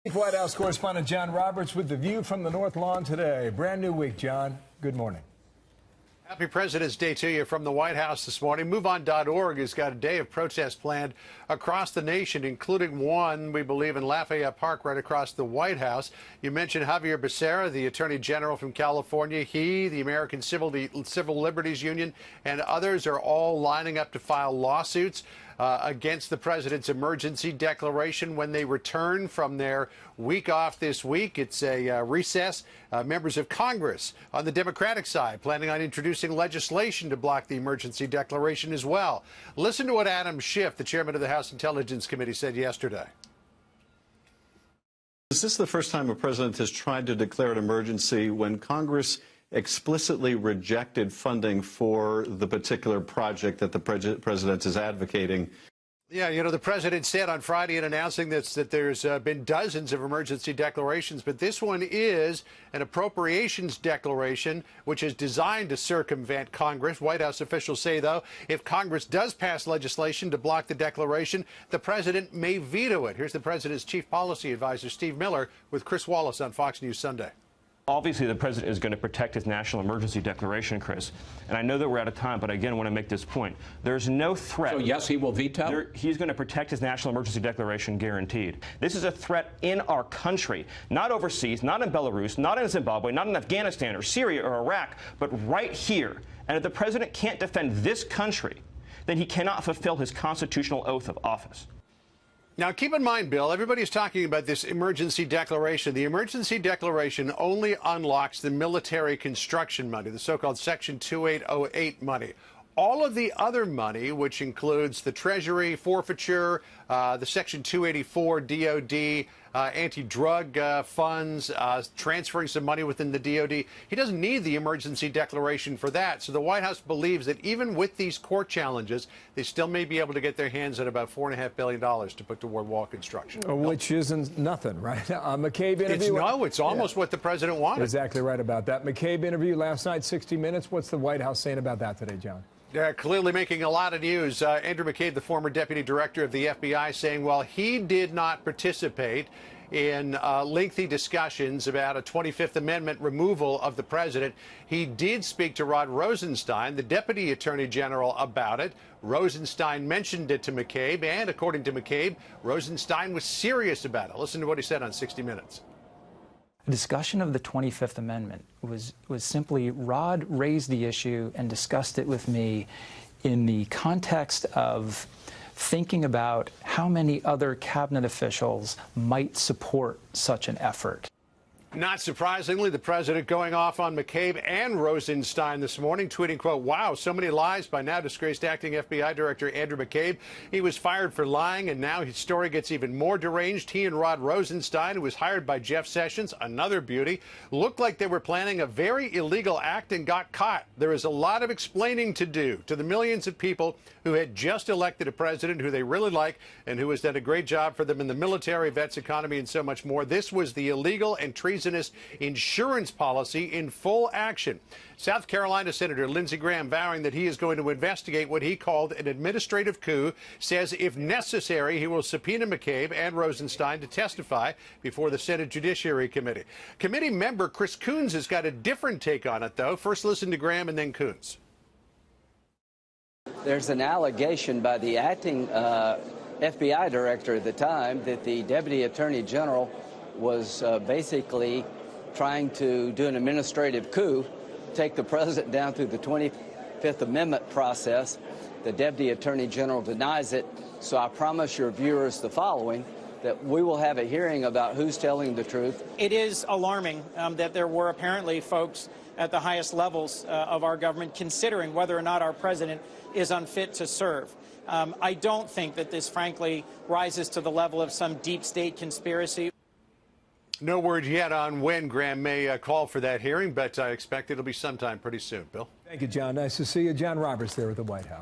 White House correspondent John Roberts with the view from the North Lawn today. Brand new week, John. Good morning. Happy President's Day to you from the White House this morning. MoveOn.org has got a day of protest planned across the nation, including one, we believe, in Lafayette Park right across the White House. You mentioned Javier Becerra, the Attorney General from California. He, the American Civil Liberties Union, and others are all lining up to file lawsuits against the president's emergency declaration when they return from their week off this week. It's a recess. Members of Congress on the Democratic side planning on introducing legislation to block the emergency declaration as well. Listen to what Adam Schiff, the chairman of the House Intelligence Committee, said yesterday. Is this the first time a president has tried to declare an emergency when Congress explicitly rejected funding for the particular project that the president is advocating? Yeah, you know, the president said on Friday in announcing this that there's been dozens of emergency declarations, but this one is an appropriations declaration, which is designed to circumvent Congress. White House officials say, though, if Congress does pass legislation to block the declaration, the president may veto it. Here's the president's chief policy advisor, Steve Miller, with Chris Wallace on Fox News Sunday. Obviously, the president is going to protect his national emergency declaration, Chris. And I know that we're out of time, but again, I want to make this point. There's no threat. So, yes, he will veto? He's going to protect his national emergency declaration, guaranteed. This is a threat in our country, not overseas, not in Belarus, not in Zimbabwe, not in Afghanistan or Syria or Iraq, but right here. And if the president can't defend this country, then he cannot fulfill his constitutional oath of office. Now, keep in mind, Bill, everybody's talking about this emergency declaration. The emergency declaration only unlocks the military construction money, the so-called Section 2808 money. All of the other money, which includes the Treasury forfeiture, the Section 284 DOD, anti-drug funds, transferring some money within the DOD, he doesn't need the emergency declaration for that. So the White House believes that even with these court challenges, they still may be able to get their hands on about $4.5 billion to put toward wall construction. Which isn't nothing, right? McCabe interview. It's almost what the president wanted. Exactly right about that. McCabe interview last night, 60 Minutes. What's the White House saying about that today, John? Clearly making a lot of news. Andrew McCabe, the former deputy director of the FBI, saying, while he did not participate in lengthy discussions about a 25th Amendment removal of the president, he did speak to Rod Rosenstein, the deputy attorney general, about it. Rosenstein mentioned it to McCabe, and according to McCabe, Rosenstein was serious about it. Listen to what he said on 60 Minutes. The discussion of the 25th Amendment was simply Rod raised the issue and discussed it with me in the context of thinking about how many other cabinet officials might support such an effort. Not surprisingly, the president going off on McCabe and Rosenstein this morning, tweeting, quote, "Wow, so many lies by now disgraced acting FBI Director Andrew McCabe. He was fired for lying, and now his story gets even more deranged. He and Rod Rosenstein, who was hired by Jeff Sessions, another beauty, looked like they were planning a very illegal act and got caught. There is a lot of explaining to do to the millions of people who had just elected a president who they really like and who has done a great job for them in the military, vets, economy, and so much more. This was the illegal and treasonous insurance policy in full action." South Carolina Senator Lindsey Graham vowing that he is going to investigate what he called an administrative coup, says if necessary, he will subpoena McCabe and Rosenstein to testify before the Senate Judiciary Committee. Committee member Chris Coons has got a different take on it, though. First, listen to Graham and then Coons. There's an allegation by the acting FBI director at the time that the Deputy Attorney General was basically trying to do an administrative coup, take the president down through the 25th Amendment process. The Deputy Attorney General denies it. So I promise your viewers the following, that we will have a hearing about who's telling the truth. It is alarming that there were apparently folks at the highest levels of our government considering whether or not our president is unfit to serve. I don't think that this, frankly, rises to the level of some deep state conspiracy. No word yet on when Graham may call for that hearing, but I expect it'll be sometime pretty soon. Bill? Thank you, John. Nice to see you. John Roberts there at the White House.